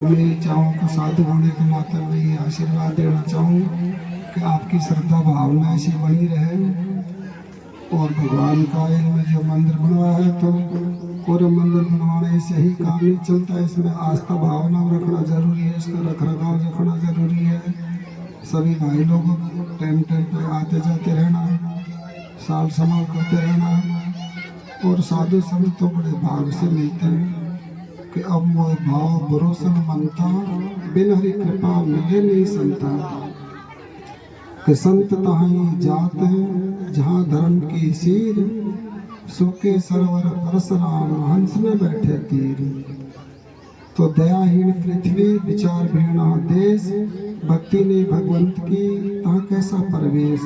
मैं चाहूँ कि साधु होने के नाते मैं ये आशीर्वाद देना चाहूँ कि आपकी श्रद्धा भावना ऐसी बनी रहे। और भगवान का इनमें जो मंदिर बनवा है तो पूरे मंदिर बनवाने से ही काम नहीं चलता, इसमें आस्था भावना रखना जरूरी है, इसका रख रखाव रखना जरूरी है। सभी भाई लोग टाइम टाइम पे आते जाते रहना, साल संभाल करते रहना। और साधु संत तो बड़े भाग से मिलते हैं कि अब मोह भाव भरोसन मनता, बिन हरि कृपा मिले नहीं संता। कि संत तहाई जात है जहाँ धर्म की सीर, सूखे सरोवर परशुराम हंस में बैठे तीर। तो दयाहीन पृथ्वी विचार भीना देश, भक्ति ने भगवंत की तहाँ कैसा परवेश।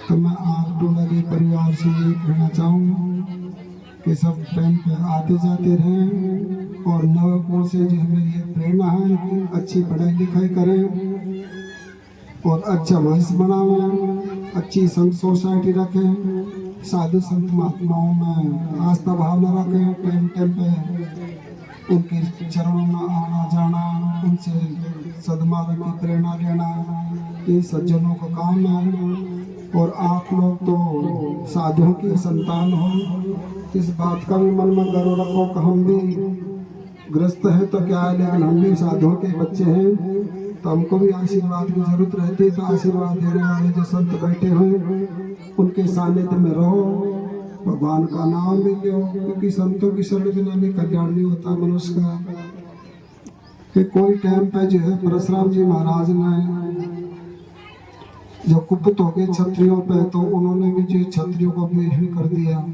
तो मैं आप डोलारी परिवार से ये कहना चाहूँ कि सब टाइम पे आते जाते रहें। और नवकोर से जो मेरी प्रेरणा है कि अच्छी पढ़ाई लिखाई करें और अच्छा भविष्य बनावें, अच्छी संत सोसाइटी रखें, साधु संत महात्माओं में आस्था भावना रखें, टाइम टाइम पे उनके चरणों में आना जाना, उनसे सद्मार्ग की प्रेरणा लेना, ये सज्जनों का काम है। और आप लोग तो साधुओं की संतान हो, इस बात का भी मन में गर्व रखो कि हम भी ग्रस्त है तो क्या है, लेकिन हम भी साधुओं के बच्चे हैं, तो हमको भी आशीर्वाद की जरूरत रहती है। तो आशीर्वाद देने वाले जो संत बैठे हैं उनके सानिध्य में रहो, भगवान का नाम भी लो, क्योंकि संतों की शरण बिना भी कल्याण नहीं होता मनुष्य का। कि कोई टाइम पे जो है परशुराम जी महाराज ने जो कुपित हो गए क्षत्रियों पे, तो उन्होंने भी जो क्षत्रियों को भी कर दिया,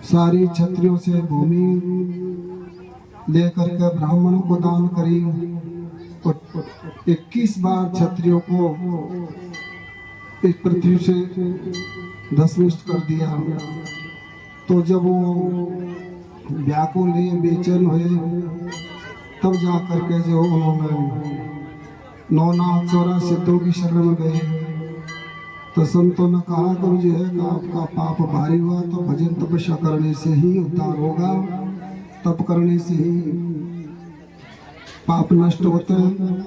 सारी क्षत्रियों से भूमि लेकर के ब्राह्मणों को दान करी और 21 बार क्षत्रियों को इस पृथ्वी से धसमिष्ट कर दिया। तो जब वो व्याकुल लिए बेचैन हुए, तब जा करके जो उन्होंने 9 सिद्धों की शरण में गए। तो संतों ने कहा कि मुझे है कि आपका पाप भारी हुआ तो भजन तपस्या करने से ही उद्धार होगा, तप करने से ही पाप नष्ट होते हैं।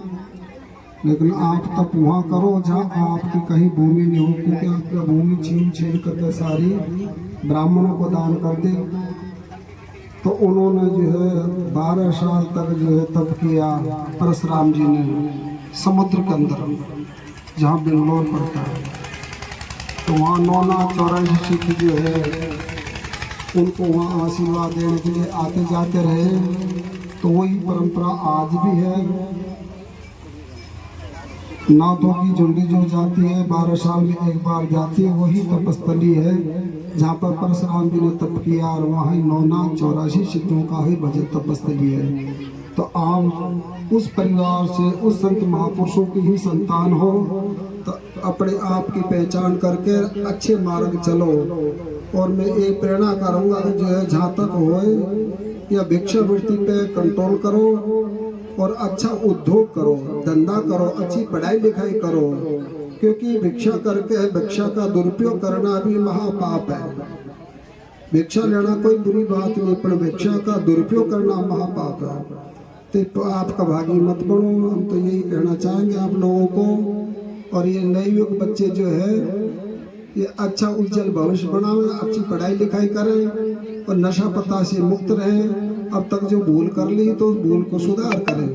लेकिन आप तप वहाँ करो जहाँ आपकी कहीं भूमि नहीं हो, क्योंकि आपका भूमि छीन छीन करके सारी ब्राह्मणों को दान कर दे। तो उन्होंने जो है 12 साल तक जो है तप किया परशुराम जी ने समुद्र के अंदर, जहाँ बेंगलोर पड़ता है। तो वहाँ 9 सिख जो है उनको वहाँ आशीर्वाद देने के लिए आते जाते रहे। तो वही परंपरा आज भी है। नाथों की झुंडी जो जाती है 12 साल में एक बार जाती है, वही तपस्थली है जहाँ पर परशुराम जी ने तप किया, और वहाँ 9 सिद्धों का ही भजन तपस्थली है। तो आप उस परिवार से, उस संत महापुरुषों की ही संतान हो, तो अपने आप की पहचान करके अच्छे मार्ग चलो। और मैं एक प्रेरणा करूँगा जो है जहाँ तक होए या भिक्षावृत्ति पे कंट्रोल करो और अच्छा उद्योग करो, धंधा करो, अच्छी पढ़ाई लिखाई करो, क्योंकि भिक्षा करके भिक्षा का दुरुपयोग करना भी महापाप है। भिक्षा लेना कोई बुरी बात नहीं, पर भिक्षा का दुरुपयोग करना महापाप है। तो आपका भागी मत बनो, हम तो यही कहना चाहेंगे आप लोगों को। और ये नए युग बच्चे जो है ये अच्छा उज्जवल भविष्य बनावे, अच्छी पढ़ाई लिखाई करें और नशा पता से मुक्त रहें। अब तक जो भूल कर ली तो उस भूल को सुधार करें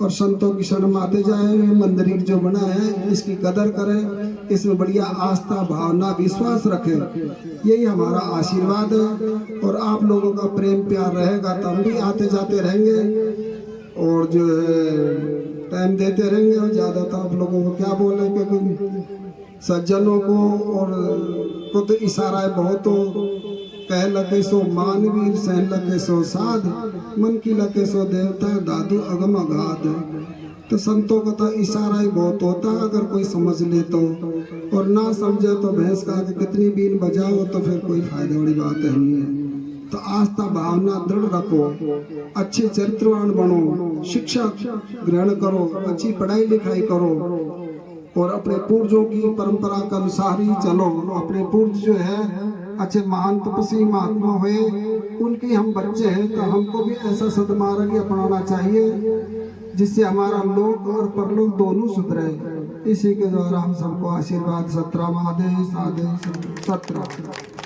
और संतों की शरण में आते जाए। मंदिर जो बना है इसकी कदर करें, इसमें बढ़िया आस्था भावना विश्वास रखें, यही हमारा आशीर्वाद है। और आप लोगों का प्रेम प्यार रहेगा तो हम भी आते जाते रहेंगे और जो है टाइम देते रहेंगे। और ज़्यादा तो आप लोगों को क्या बोले, क्योंकि सज्जनों को और को तो इशारा है बहुत, तो कह लगे सो मानवीर, सहन लगे सो साध, मन की लगे सो देवता, दादू अगम अगाध। तो संतों का तो इशारा ही बहुत होता है, अगर कोई समझ ले तो, और ना समझे तो भैंस का कितनी बीन बजाओ तो फिर कोई फायदे वाली बात है नहीं है। तो आस्था भावना दृढ़ रखो, अच्छे चरित्रवान बनो, शिक्षा ग्रहण करो, अच्छी पढ़ाई लिखाई करो और अपने पूर्वजों की परंपरा के अनुसार ही चलो। अपने पूर्व जो है अच्छे महान तपस्वी महात्मा हुए, उनके हम बच्चे हैं तो हमको भी ऐसा सदमार्ग अपनाना चाहिए जिससे हमारा लोक और परलोक दोनों सुधरे। इसी के द्वारा हम सबको आशीर्वाद। 17 आदेश 17